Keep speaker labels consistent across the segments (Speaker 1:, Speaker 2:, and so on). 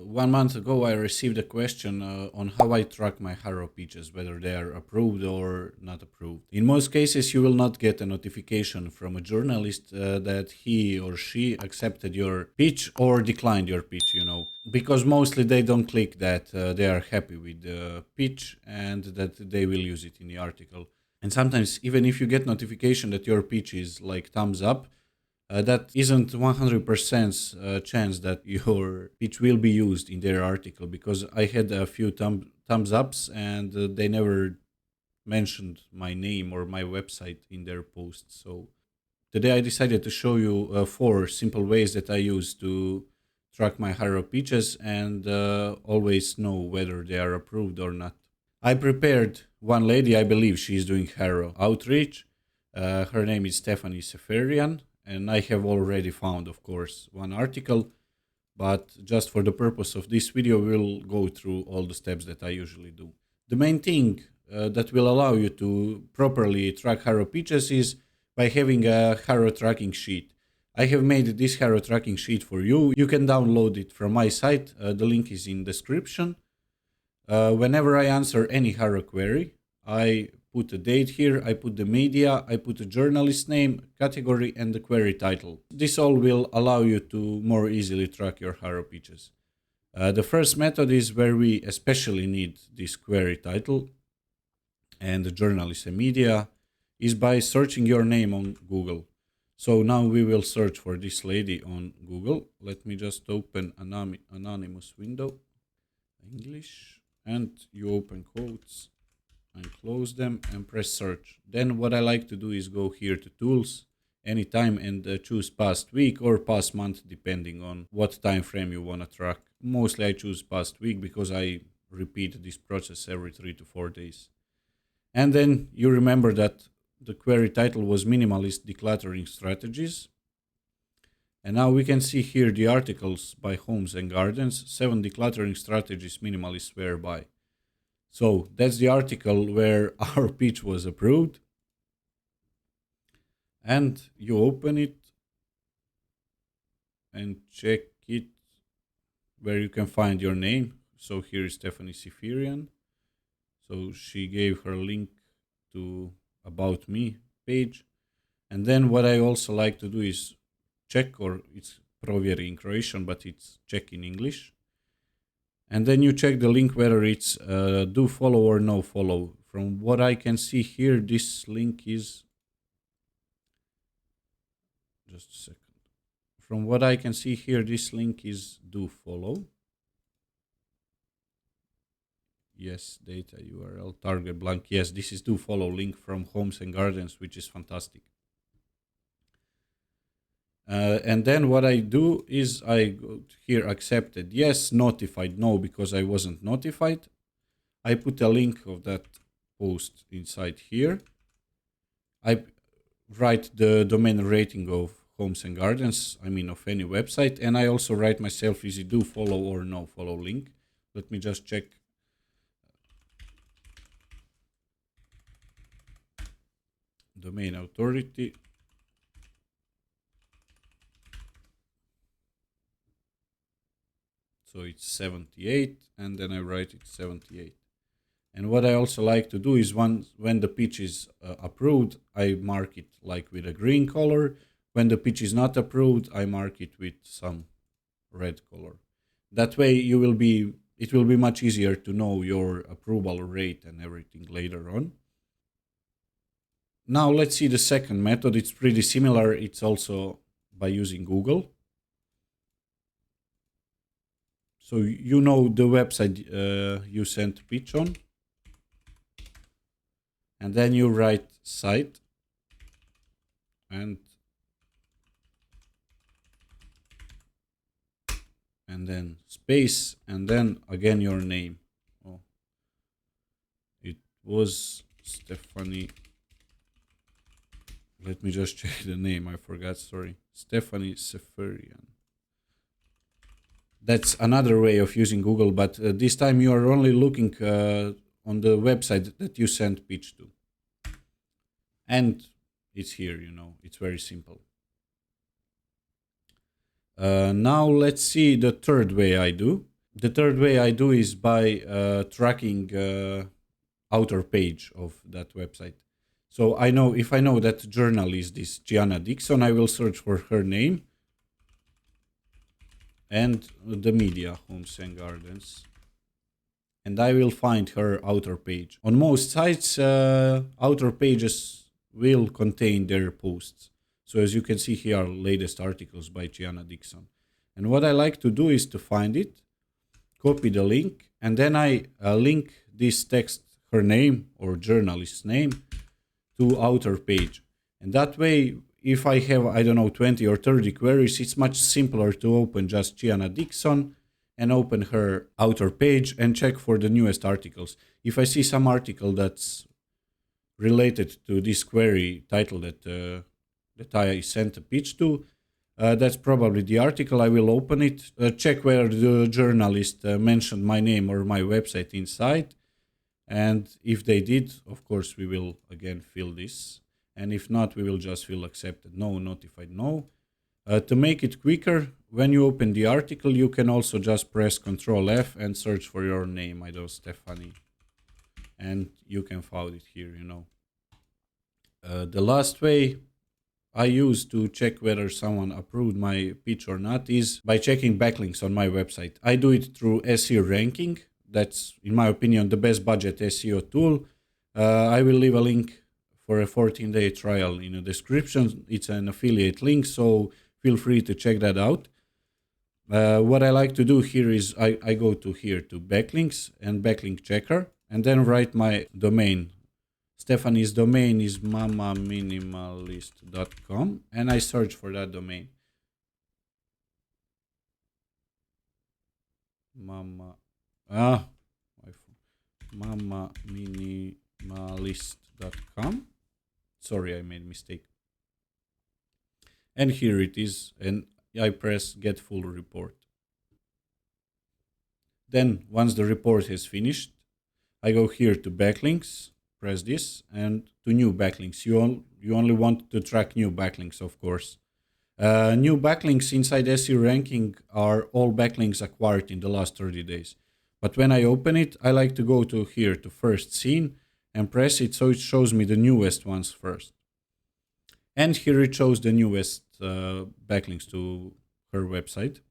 Speaker 1: 1 month ago, I received a question on how I track my HARO pitches, whether they are approved or not approved. In most cases, you will not get a notification from a journalist that he or she accepted your pitch or declined your pitch, because mostly they don't click that they are happy with the pitch and that they will use it in the article. And sometimes, even if you get notification that your pitch is like thumbs up, that isn't 100% chance that your pitch will be used in their article, because I had a few thumbs ups and they never mentioned my name or my website in their posts. So today I decided to show you 4 simple ways that I use to track my HARO pitches and always know whether they are approved or not. I prepared one lady, I believe she is doing HARO outreach. Her name is Stephanie Seferian, and I have already found, of course, one article, but just for the purpose of this video, we'll go through all the steps that I usually do. The main thing that will allow you to properly track HARO pitches is by having a HARO tracking sheet. I have made this HARO tracking sheet for you. You can download it from my site. The link is in description. Whenever I answer any HARO query, I put a date here, I put the media, I put a journalist name, category, and the query title. This all will allow you to more easily track your HARO pitches. The first method is where we especially need this query title and the journalist and media, is by searching your name on Google. So now we will search for this lady on Google. Let me just open an anonymous window, English, and you open quotes and close them and press search. Then what I like to do is go here to tools anytime and choose past week or past month, depending on what time frame you want to track. Mostly I choose past week because I repeat this process every 3 to 4 days. And then you remember that the query title was Minimalist Decluttering Strategies. And now we can see here the articles by Homes and Gardens, 7 decluttering strategies minimalists swear by. So that's the article where our pitch was approved. And you open it and check it where you can find your name. So here is Stephanie Seferian. So she gave her link to About Me page. And then what I also like to do is check, or it's provjeri in Croatian, but it's check in English. And then you check the link whether it's do follow or no follow. From what I can see here, this link is, just a second. From what I can see here, this link is do follow. Yes, data URL target blank. Yes, this is do follow link from Homes and Gardens, which is fantastic. And then what I do is I go here, accepted, yes, notified, no, because I wasn't notified. I put a link of that post inside here. I write the domain rating of Homes and Gardens, I mean of any website, and I also write myself, is it do follow or no follow link. Let me just check. Domain authority. So it's 78, and then I write it 78. And what I also like to do is when the pitch is approved, I mark it like with a green color. When the pitch is not approved, I mark it with some red color. That way it will be much easier to know your approval rate and everything later on. Now let's see the second method. It's pretty similar. It's also by using Google. So you know the website you sent pitch on. And then you write site and then space and then again your name. Oh, it was Stephanie. Let me just check the name. I forgot. Sorry. Stephanie Seferian. That's another way of using Google, but this time you are only looking on the website that you sent pitch to. And it's here, it's very simple. Now let's see the third way I do. The third way I do is by tracking outer page of that website. So I know if I know that journal is this Gianna Dixon, I will search for her name and the media, Homes and Gardens, and I will find her outer page. On most sites, outer pages will contain their posts. So as you can see here are latest articles by Gianna Dixon. And what I like to do is to find it, copy the link, and then I link this text, her name or journalist's name, to outer page. And that way, if I have, I don't know, 20 or 30 queries, it's much simpler to open just Gianna Dixon and open her outer page and check for the newest articles. If I see some article that's related to this query title that I sent a pitch to, that's probably the article. I will open it, check whether the journalist mentioned my name or my website inside. And if they did, of course, we will again fill this. And if not, we will just fill accepted no, notified no. To make it quicker, when you open the article, you can also just press Ctrl F and search for your name. I do Stephanie. And you can find it here, you know. The last way I use to check whether someone approved my pitch or not is by checking backlinks on my website. I do it through SEO ranking. That's, in my opinion, the best budget SEO tool. I will leave a link for a 14-day trial in the description. It's an affiliate link, so feel free to check that out. What I like to do here is I go to here to backlinks and backlink checker, and then write my domain. Stephanie's domain is mamaminimalist.com, and I search for that domain. Mamaminimalist.com. Sorry, I made a mistake. And here it is, and I press get full report. Then once the report has finished, I go here to backlinks, press this, and to new backlinks. You only want to track new backlinks, of course. New backlinks inside SEO ranking are all backlinks acquired in the last 30 days. But when I open it, I like to go to here to first seen and press it so it shows me the newest ones first. And here it shows the newest backlinks to her website.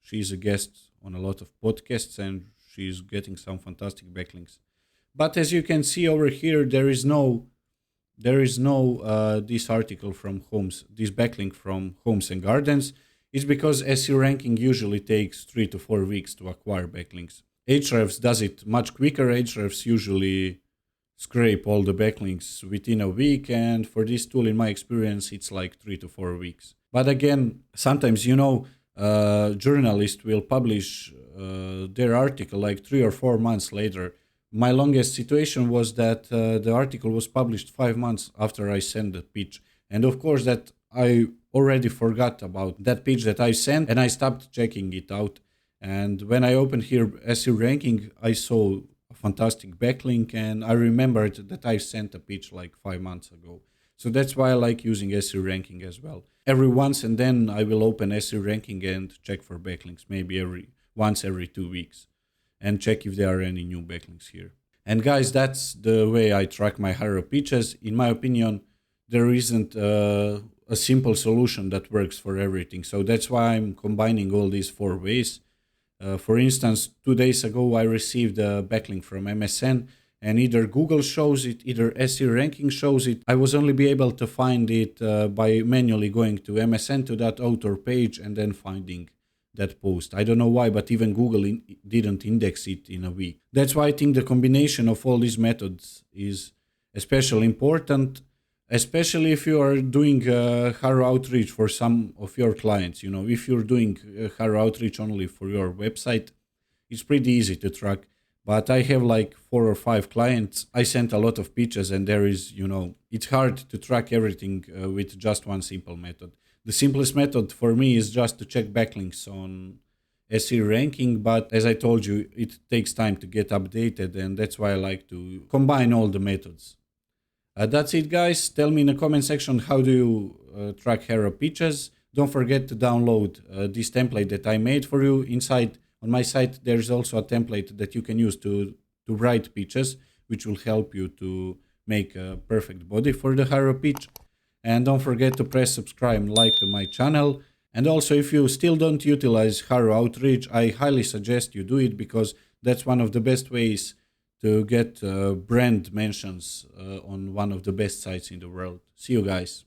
Speaker 1: She's a guest on a lot of podcasts and she's getting some fantastic backlinks. But as you can see over here, there is no this article from Homes, this backlink from Homes and Gardens. It's because SEO ranking usually takes 3 to 4 weeks to acquire backlinks. Ahrefs does it much quicker. Ahrefs usually scrape all the backlinks within a week, and for this tool, in my experience, it's like 3 to 4 weeks. But again, sometimes, journalists will publish their article like 3 or 4 months later. My longest situation was that the article was published 5 months after I sent the pitch. And of course that I already forgot about that pitch that I sent and I stopped checking it out. And when I opened here SEO ranking, I saw a fantastic backlink and I remembered that I sent a pitch like 5 months ago. So that's why I like using SEO ranking as well. Every once and then I will open SEO ranking and check for backlinks, maybe once every 2 weeks. And check if there are any new backlinks here. And guys, that's the way I track my HARO pitches. In my opinion, there isn't a simple solution that works for everything. So that's why I'm combining all these 4 ways. For instance, 2 days ago, I received a backlink from MSN, and either Google shows it, either SEO ranking shows it. I was only be able to find it by manually going to MSN to that author page and then finding that post. I don't know why, but even Google didn't index it in a week. That's why I think the combination of all these methods is especially important, especially if you are doing HARO outreach for some of your clients. If you're doing HARO outreach only for your website, it's pretty easy to track. But I have like 4 or 5 clients. I sent a lot of pitches and there is, it's hard to track everything with just one simple method. The simplest method for me is just to check backlinks on SEO ranking, but as I told you, it takes time to get updated, and that's why I like to combine all the methods. That's it, guys. Tell me in the comment section how do you track HARO pitches. Don't forget to download this template that I made for you. Inside On my site, there's also a template that you can use to write pitches, which will help you to make a perfect body for the HARO pitch. And don't forget to press subscribe and like to my channel. And also, if you still don't utilize HARO Outreach, I highly suggest you do it, because that's one of the best ways to get brand mentions on one of the best sites in the world. See you guys.